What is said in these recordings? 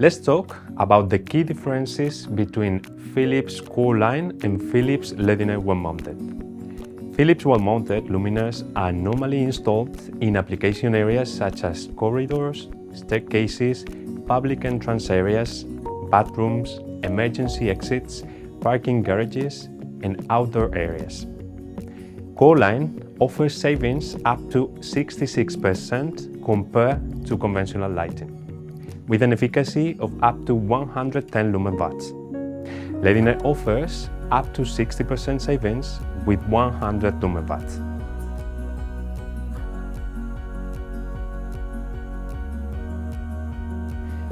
Let's talk about the key differences between Philips core line and Philips Ledinaire wall-mounted. Philips wall-mounted luminaires are normally installed in application areas such as corridors, staircases, public entrance areas, bathrooms, emergency exits, parking garages, and outdoor areas. Core line offers savings up to 66% compared to conventional lighting, with an efficacy of up to 110 lumen watts. Ledinaire offers up to 60% savings with 100 lumen watts.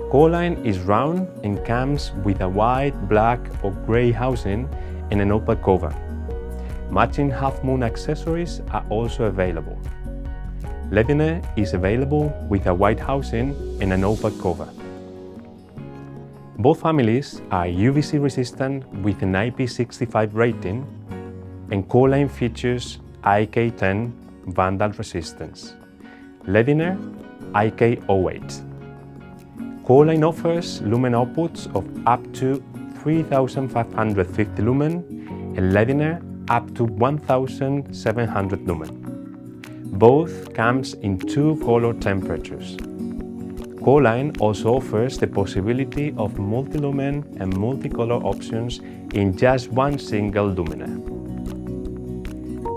Core line is round and comes with a white, black or grey housing and an opal cover. Matching half-moon accessories are also available. Ledinaire is available with a white housing and an opal cover. Both families are UVC resistant with an IP65 rating, and core line features IK10 vandal resistance. Ledinaire IK08. Core line offers lumen outputs of up to 3,550 lumen and Ledinaire up to 1,700 lumen. Both comes in two color temperatures. Core line also offers the possibility of multi-lumen and multicolor options in just one single luminaire.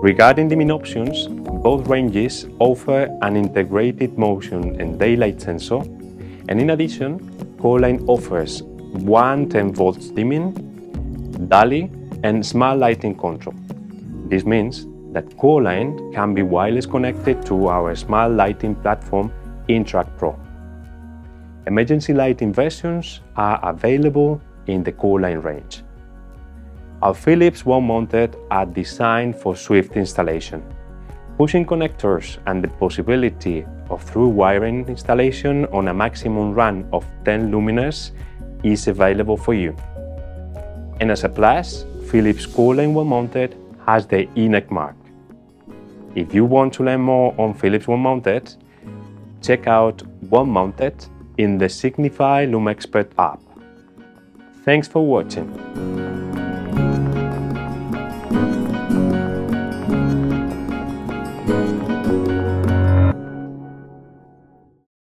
Regarding dimming options, both ranges offer an integrated motion and daylight sensor, and in addition, Core line offers 110 volts dimming, DALI, and smart lighting control. This means that Core line can be wireless connected to our smart lighting platform Intract Pro. Emergency lighting versions are available in the Core line range. Our Philips wall-mounted are designed for swift installation. Pushing connectors and the possibility of through wiring installation on a maximum run of 10 luminaires is available for you. And as a plus, Philips core line wall-mounted has the ENEC mark. If you want to learn more on Philips wall-mounted, check out wall-mounted in the Signify LumExpert app. Thanks for watching.